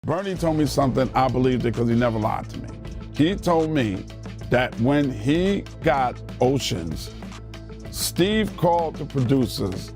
Bernie told me something, I believed it because he never lied to me. He told me that when he got Oceans, Steve called the producers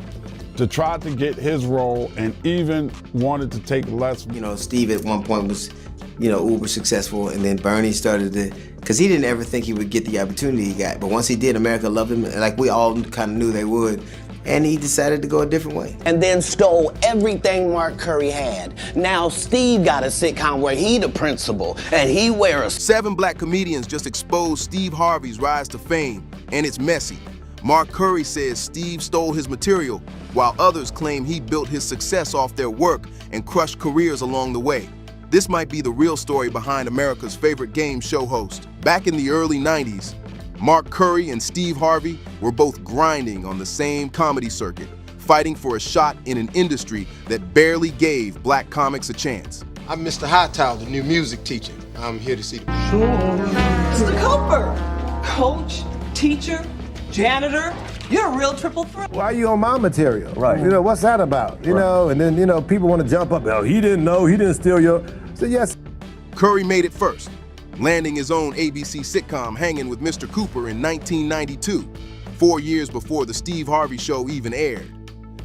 to try to get his role and even wanted to take less. You know, Steve at one point was, uber successful, and then Bernie started to, because he didn't ever think he would get the opportunity he got. But once he did, America loved him, like we all kind of knew they would. And he decided to go a different way. And then stole everything Mark Curry had. Now Steve got a sitcom where he the principal, and he wears. 7 black comedians just exposed Steve Harvey's rise to fame, and it's messy. Mark Curry says Steve stole his material, while others claim he built his success off their work and crushed careers along the way. This might be the real story behind America's favorite game show host. Back in the early 90s, Mark Curry and Steve Harvey were both grinding on the same comedy circuit, fighting for a shot in an industry that barely gave black comics a chance. I'm Mr. Hightower, the new music teacher. I'm here to see the... Mr. Cooper, coach, teacher, janitor, you're a real triple threat. Why are you on my material? Right. What's that about? And then, people want to jump up, oh, he didn't know, he didn't steal your... So yes. Curry made it first, landing his own ABC sitcom Hanging with Mr. Cooper in 1992, 4 years before the Steve Harvey Show even aired.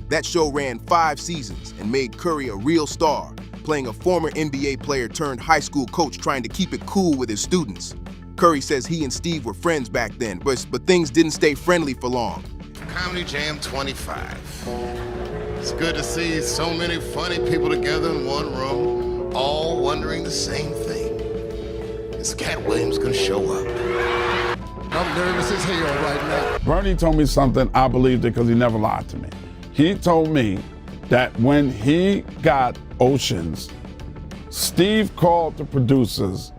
That show ran 5 seasons and made Curry a real star, playing a former NBA player turned high school coach trying to keep it cool with his students. Curry says he and Steve were friends back then, but things didn't stay friendly for long. Comedy Jam 25. It's good to see so many funny people together in one room, all wondering the same thing. Is Katt Williams gonna show up? I'm nervous as hell right now. Bernie told me something, I believed it because he never lied to me. He told me that when he got Oceans, Steve called the producers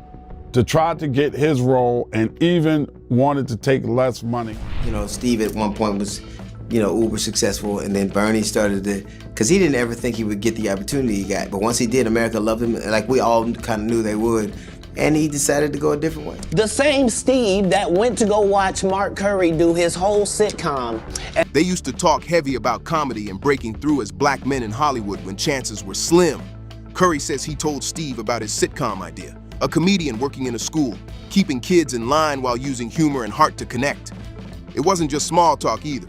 to try to get his role and even wanted to take less money. Steve at one point was, uber successful, and then Bernie started to, because he didn't ever think he would get the opportunity he got. But once he did, America loved him, like we all kind of knew they would. And he decided to go a different way. The same Steve that went to go watch Mark Curry do his whole sitcom. They used to talk heavy about comedy and breaking through as black men in Hollywood when chances were slim. Curry says he told Steve about his sitcom idea, a comedian working in a school, keeping kids in line while using humor and heart to connect. It wasn't just small talk either.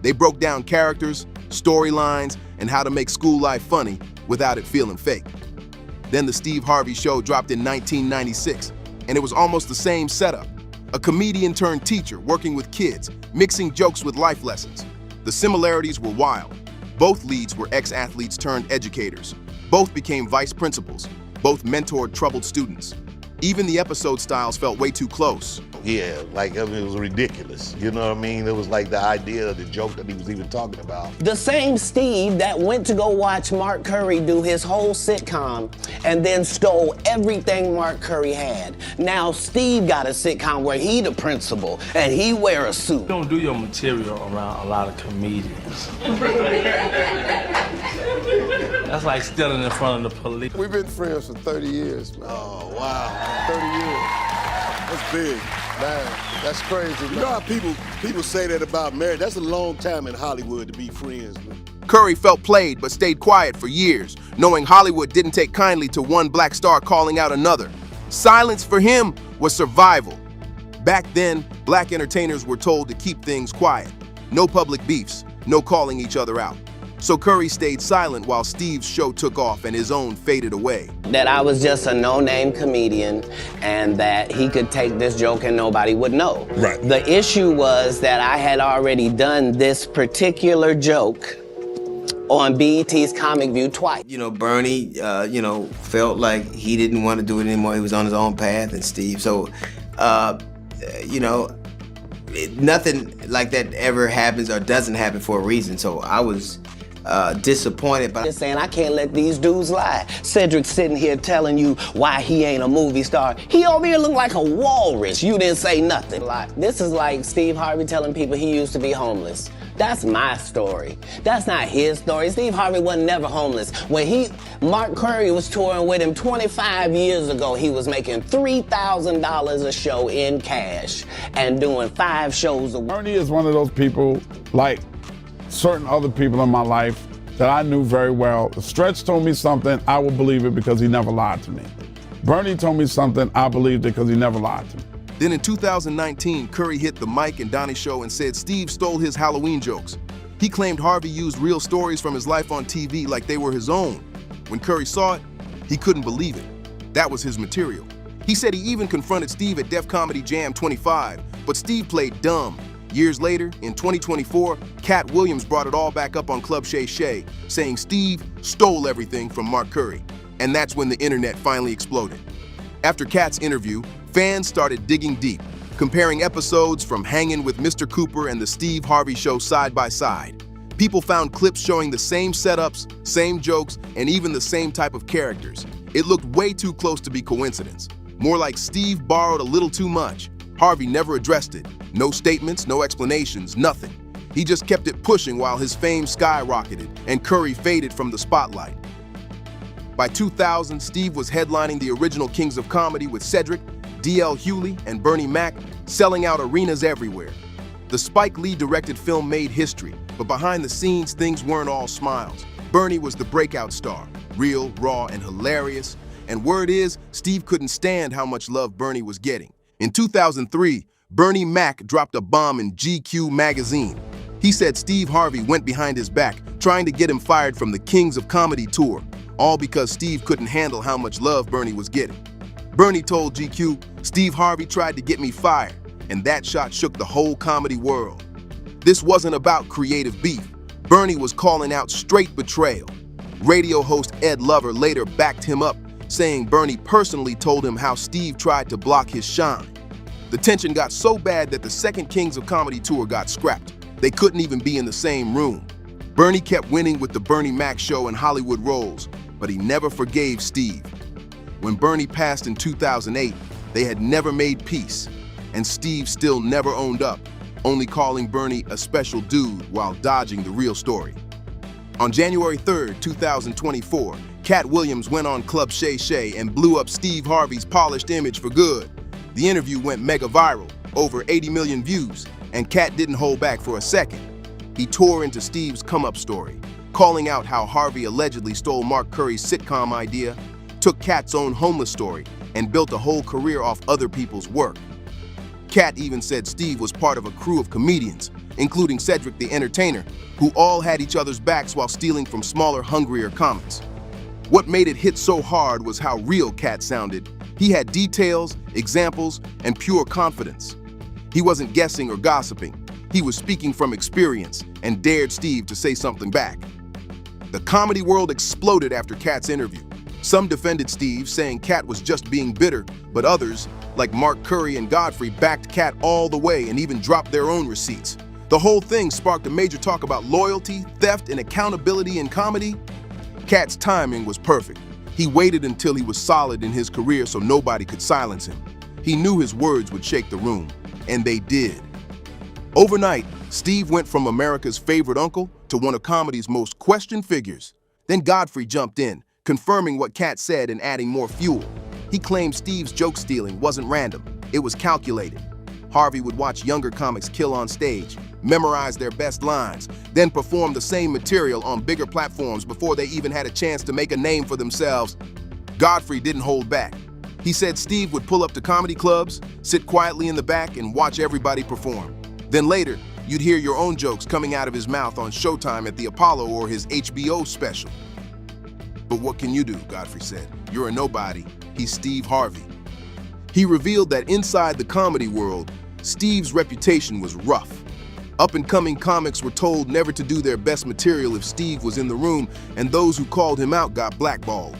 They broke down characters, storylines, and how to make school life funny without it feeling fake. Then the Steve Harvey Show dropped in 1996, and it was almost the same setup. A comedian turned teacher working with kids, mixing jokes with life lessons. The similarities were wild. Both leads were ex-athletes turned educators. Both became vice principals. Both mentored troubled students. Even the episode styles felt way too close. Yeah, it was ridiculous. You know what I mean? It was like the idea of the joke that he was even talking about. The same Steve that went to go watch Mark Curry do his whole sitcom and then stole everything Mark Curry had. Now Steve got a sitcom where he the principal and he wear a suit. You don't do your material around a lot of comedians. That's like stealing in front of the police. We've been friends for 30 years, man. Oh, wow. 30 years. That's big, man. That's crazy, man. You know how people say that about marriage? That's a long time in Hollywood to be friends, man. Curry felt played but stayed quiet for years, knowing Hollywood didn't take kindly to one black star calling out another. Silence for him was survival. Back then, black entertainers were told to keep things quiet. No public beefs, no calling each other out. So Curry stayed silent while Steve's show took off and his own faded away. That I was just a no-name comedian and that he could take this joke and nobody would know. Right. The issue was that I had already done this particular joke on BET's Comic View twice. Bernie, felt like he didn't want to do it anymore. He was on his own path, and Steve. So, nothing like that ever happens or doesn't happen for a reason. So I was disappointed. But just saying, I can't let these dudes lie. Cedric's sitting here telling you why he ain't a movie star. He over here look like a walrus. You didn't say nothing. This is like Steve Harvey telling people he used to be homeless. That's my story. That's not his story. Steve Harvey wasn't never homeless. When Mark Curry was touring with him 25 years ago, he was making $3,000 a show in cash and doing 5 shows a week. Bernie is one of those people, like certain other people in my life, that I knew very well. Stretch told me something, I would believe it because he never lied to me. Bernie told me something, I believed it because he never lied to me. Then in 2019, Curry hit the Mike and Donnie show and said Steve stole his Halloween jokes. He claimed Harvey used real stories from his life on TV like they were his own. When Curry saw it, he couldn't believe it. That was his material. He said he even confronted Steve at Def Comedy Jam 25, but Steve played dumb. Years later, in 2024, Katt Williams brought it all back up on Club Shay Shay, saying Steve stole everything from Mark Curry. And that's when the internet finally exploded. After Katt's interview, fans started digging deep, comparing episodes from Hangin' with Mr. Cooper and the Steve Harvey show side by side. People found clips showing the same setups, same jokes, and even the same type of characters. It looked way too close to be coincidence. More like Steve borrowed a little too much. Harvey never addressed it. No statements, no explanations, nothing. He just kept it pushing while his fame skyrocketed and Curry faded from the spotlight. By 2000, Steve was headlining the original Kings of Comedy with Cedric, D.L. Hewley, and Bernie Mac, selling out arenas everywhere. The Spike Lee-directed film made history, but behind the scenes, things weren't all smiles. Bernie was the breakout star, real, raw, and hilarious. And word is, Steve couldn't stand how much love Bernie was getting. In 2003, Bernie Mac dropped a bomb in GQ magazine. He said Steve Harvey went behind his back, trying to get him fired from the Kings of Comedy tour, all because Steve couldn't handle how much love Bernie was getting. Bernie told GQ, Steve Harvey tried to get me fired, and that shot shook the whole comedy world. This wasn't about creative beef. Bernie was calling out straight betrayal. Radio host Ed Lover later backed him up, saying Bernie personally told him how Steve tried to block his shine. The tension got so bad that the second Kings of Comedy tour got scrapped. They couldn't even be in the same room. Bernie kept winning with the Bernie Mac show and Hollywood roles, but he never forgave Steve. When Bernie passed in 2008, they had never made peace, and Steve still never owned up, only calling Bernie a special dude while dodging the real story. On January 3rd, 2024, Katt Williams went on Club Shay Shay and blew up Steve Harvey's polished image for good. The interview went mega viral, over 80 million views, and Katt didn't hold back for a second. He tore into Steve's come-up story, calling out how Harvey allegedly stole Mark Curry's sitcom idea, took Katt's own homeless story, and built a whole career off other people's work. Katt even said Steve was part of a crew of comedians, including Cedric the Entertainer, who all had each other's backs while stealing from smaller, hungrier comics. What made it hit so hard was how real Katt sounded. He had details, examples, and pure confidence. He wasn't guessing or gossiping. He was speaking from experience and dared Steve to say something back. The comedy world exploded after Katt's interview. Some defended Steve, saying Katt was just being bitter, but others, like Mark Curry and Godfrey, backed Katt all the way and even dropped their own receipts. The whole thing sparked a major talk about loyalty, theft, and accountability in comedy. Katt's timing was perfect. He waited until he was solid in his career so nobody could silence him. He knew his words would shake the room, and they did. Overnight, Steve went from America's favorite uncle to one of comedy's most questioned figures. Then Godfrey jumped in, confirming what Katt said and adding more fuel. He claimed Steve's joke stealing wasn't random, it was calculated. Harvey would watch younger comics kill on stage, memorize their best lines, then perform the same material on bigger platforms before they even had a chance to make a name for themselves. Godfrey didn't hold back. He said Steve would pull up to comedy clubs, sit quietly in the back, and watch everybody perform. Then later, you'd hear your own jokes coming out of his mouth on Showtime at the Apollo or his HBO special. But what can you do, Godfrey said. You're a nobody. He's Steve Harvey. He revealed that inside the comedy world, Steve's reputation was rough. Up-and-coming comics were told never to do their best material if Steve was in the room, and those who called him out got blackballed.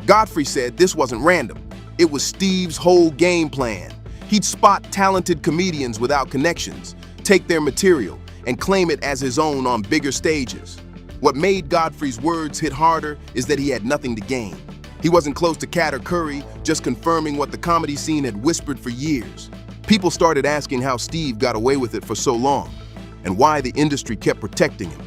Godfrey said this wasn't random. It was Steve's whole game plan. He'd spot talented comedians without connections, take their material, and claim it as his own on bigger stages. What made Godfrey's words hit harder is that he had nothing to gain. He wasn't close to Katt or Curry, just confirming what the comedy scene had whispered for years. People started asking how Steve got away with it for so long, and why the industry kept protecting him.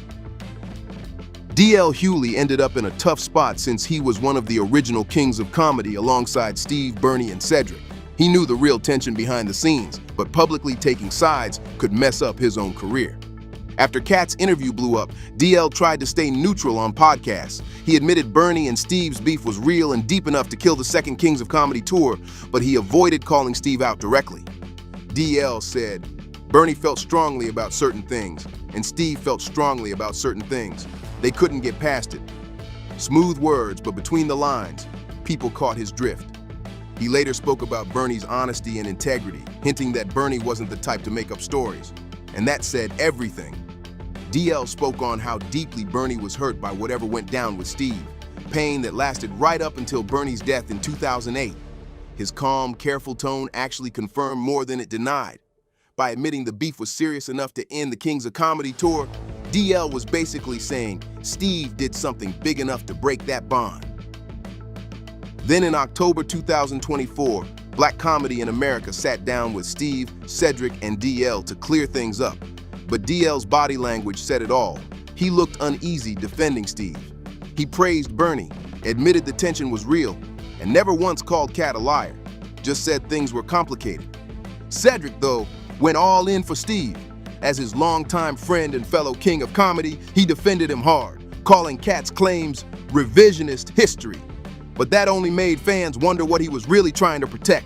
D.L. Hewley ended up in a tough spot since he was one of the original Kings of Comedy alongside Steve, Bernie, and Cedric. He knew the real tension behind the scenes, but publicly taking sides could mess up his own career. After Katt's interview blew up, DL tried to stay neutral on podcasts. He admitted Bernie and Steve's beef was real and deep enough to kill the second Kings of Comedy tour, but he avoided calling Steve out directly. DL said, Bernie felt strongly about certain things, and Steve felt strongly about certain things. They couldn't get past it. Smooth words, but between the lines, people caught his drift. He later spoke about Bernie's honesty and integrity, hinting that Bernie wasn't the type to make up stories. And that said everything. DL spoke on how deeply Bernie was hurt by whatever went down with Steve, pain that lasted right up until Bernie's death in 2008. His calm, careful tone actually confirmed more than it denied. By admitting the beef was serious enough to end the Kings of Comedy tour, DL was basically saying Steve did something big enough to break that bond. Then in October 2024, Black Comedy in America sat down with Steve, Cedric, and DL to clear things up. But DL's body language said it all. He looked uneasy defending Steve. He praised Bernie, admitted the tension was real, and never once called Katt a liar, just said things were complicated. Cedric, though, went all in for Steve. As his longtime friend and fellow king of comedy, he defended him hard, calling Katt's claims revisionist history. But that only made fans wonder what he was really trying to protect.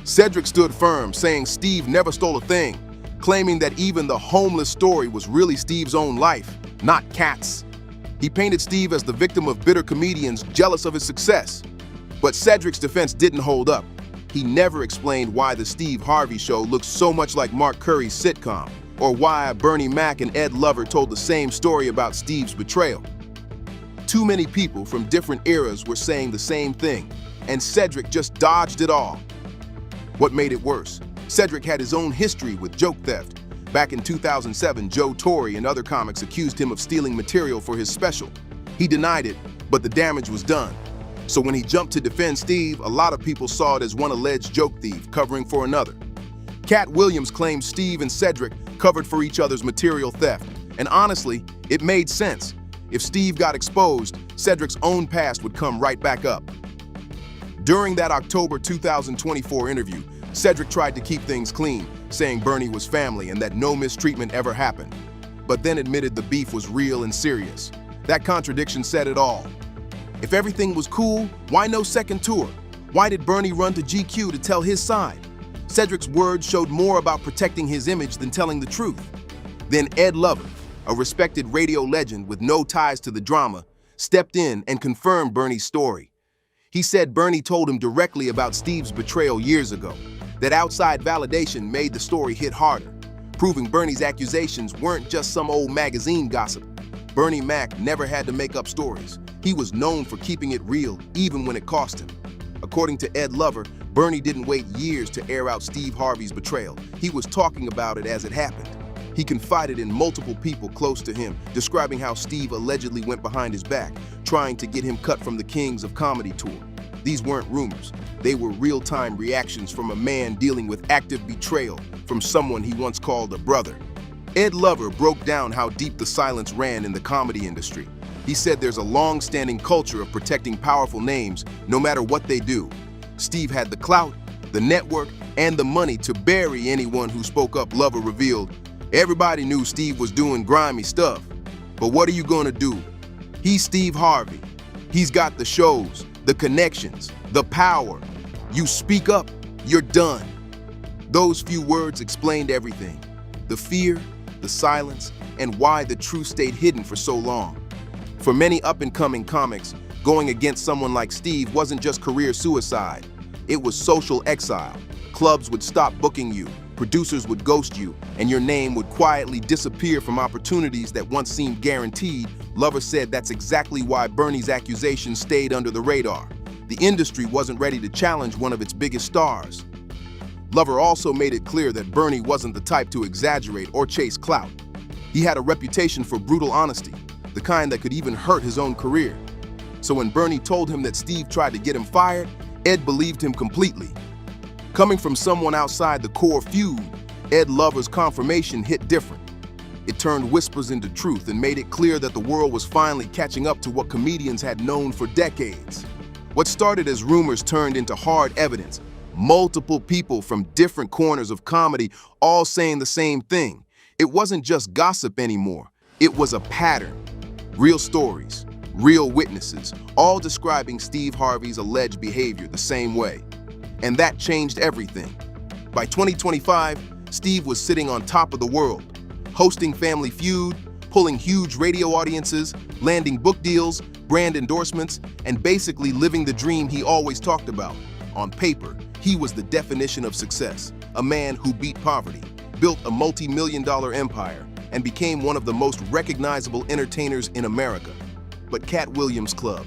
Cedric stood firm, saying Steve never stole a thing, claiming that even the homeless story was really Steve's own life, not Katt's. He painted Steve as the victim of bitter comedians jealous of his success. But Cedric's defense didn't hold up. He never explained why the Steve Harvey show looked so much like Mark Curry's sitcom, or why Bernie Mac and Ed Lover told the same story about Steve's betrayal. Too many people from different eras were saying the same thing, and Cedric just dodged it all. What made it worse? Cedric had his own history with joke theft. Back in 2007, Joe Torre and other comics accused him of stealing material for his special. He denied it, but the damage was done. So when he jumped to defend Steve, a lot of people saw it as one alleged joke thief covering for another. Katt Williams claims Steve and Cedric covered for each other's material theft, and honestly, it made sense. If Steve got exposed, Cedric's own past would come right back up. During that October 2024 interview, Cedric tried to keep things clean, saying Bernie was family and that no mistreatment ever happened, but then admitted the beef was real and serious. That contradiction said it all. If everything was cool, why no second tour? Why did Bernie run to GQ to tell his side? Cedric's words showed more about protecting his image than telling the truth. Then Ed Lover, a respected radio legend with no ties to the drama, stepped in and confirmed Bernie's story. He said Bernie told him directly about Steve's betrayal years ago, that outside validation made the story hit harder, proving Bernie's accusations weren't just some old magazine gossip. Bernie Mac never had to make up stories. He was known for keeping it real, even when it cost him. According to Ed Lover, Bernie didn't wait years to air out Steve Harvey's betrayal. He was talking about it as it happened. He confided in multiple people close to him, describing how Steve allegedly went behind his back, trying to get him cut from the Kings of Comedy tour. These weren't rumors. They were real-time reactions from a man dealing with active betrayal from someone he once called a brother. Ed Lover broke down how deep the silence ran in the comedy industry. He said there's a long-standing culture of protecting powerful names, no matter what they do. Steve had the clout, the network, and the money to bury anyone who spoke up. Lover revealed, everybody knew Steve was doing grimy stuff, but what are you gonna do? He's Steve Harvey. He's got the shows, the connections, the power. You speak up, you're done. Those few words explained everything. The fear, the silence, and why the truth stayed hidden for so long. For many up-and-coming comics, going against someone like Steve wasn't just career suicide. It was social exile. Clubs would stop booking you, producers would ghost you, and your name would quietly disappear from opportunities that once seemed guaranteed. Lover said that's exactly why Bernie's accusations stayed under the radar. The industry wasn't ready to challenge one of its biggest stars. Lover also made it clear that Bernie wasn't the type to exaggerate or chase clout. He had a reputation for brutal honesty, the kind that could even hurt his own career. So when Bernie told him that Steve tried to get him fired, Ed believed him completely. Coming from someone outside the core feud, Ed Lover's confirmation hit different. It turned whispers into truth and made it clear that the world was finally catching up to what comedians had known for decades. What started as rumors turned into hard evidence. Multiple people from different corners of comedy all saying the same thing. It wasn't just gossip anymore. It was a pattern. Real stories, real witnesses, all describing Steve Harvey's alleged behavior the same way. And that changed everything. By 2025, Steve was sitting on top of the world, hosting Family Feud, pulling huge radio audiences, landing book deals, brand endorsements, and basically living the dream he always talked about. On paper, he was the definition of success, a man who beat poverty, built a multi-million-dollar empire, and became one of the most recognizable entertainers in America. But Katt Williams' club,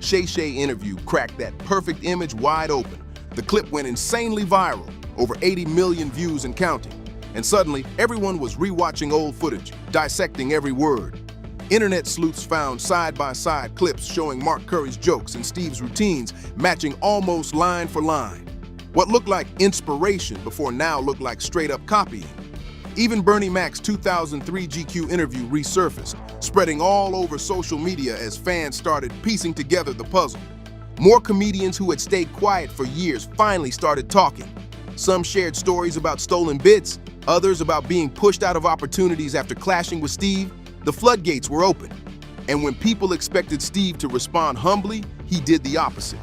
Shay Shay interview cracked that perfect image wide open. The clip went insanely viral, over 80 million views and counting. And suddenly, everyone was rewatching old footage, dissecting every word. Internet sleuths found side-by-side clips showing Mark Curry's jokes and Steve's routines matching almost line for line. What looked like inspiration before now looked like straight-up copying. Even Bernie Mac's 2003 GQ interview resurfaced, spreading all over social media as fans started piecing together the puzzle. More comedians who had stayed quiet for years finally started talking. Some shared stories about stolen bits, others about being pushed out of opportunities after clashing with Steve. The floodgates were open. And when people expected Steve to respond humbly, he did the opposite.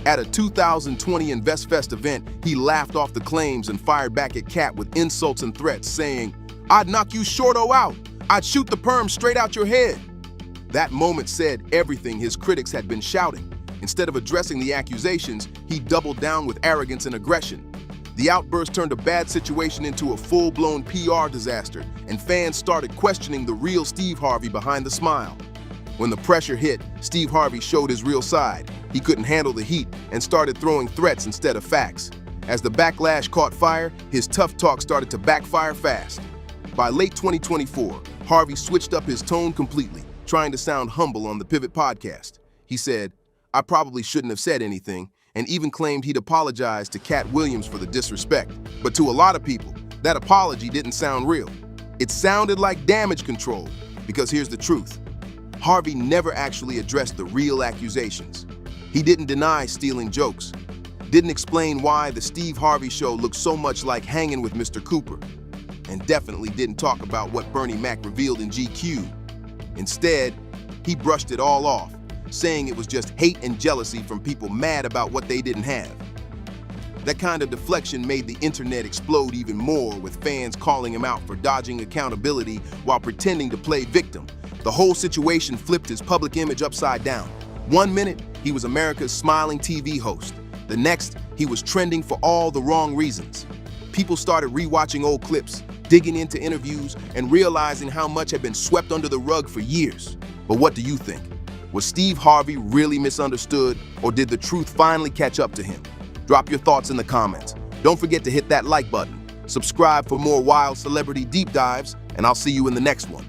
At a 2020 InvestFest event, he laughed off the claims and fired back at Katt with insults and threats, saying, "I'd knock you short-o out. I'd shoot the perm straight out your head." That moment said everything his critics had been shouting. Instead of addressing the accusations, he doubled down with arrogance and aggression. The outburst turned a bad situation into a full-blown PR disaster, and fans started questioning the real Steve Harvey behind the smile. When the pressure hit, Steve Harvey showed his real side. He couldn't handle the heat and started throwing threats instead of facts. As the backlash caught fire, his tough talk started to backfire fast. By late 2024, Harvey switched up his tone completely, trying to sound humble on the Pivot podcast. He said, "I probably shouldn't have said anything," and even claimed he'd apologize to Katt Williams for the disrespect. But to a lot of people, that apology didn't sound real. It sounded like damage control, because here's the truth. Harvey never actually addressed the real accusations. He didn't deny stealing jokes, didn't explain why the Steve Harvey show looked so much like hanging with Mr. Cooper, and definitely didn't talk about what Bernie Mac revealed in GQ. Instead, he brushed it all off, saying it was just hate and jealousy from people mad about what they didn't have. That kind of deflection made the internet explode even more, with fans calling him out for dodging accountability while pretending to play victim. The whole situation flipped his public image upside down. One minute, he was America's smiling TV host. The next, he was trending for all the wrong reasons. People started rewatching old clips, digging into interviews, and realizing how much had been swept under the rug for years. But what do you think? Was Steve Harvey really misunderstood, or did the truth finally catch up to him? Drop your thoughts in the comments. Don't forget to hit that like button. Subscribe for more wild celebrity deep dives, and I'll see you in the next one.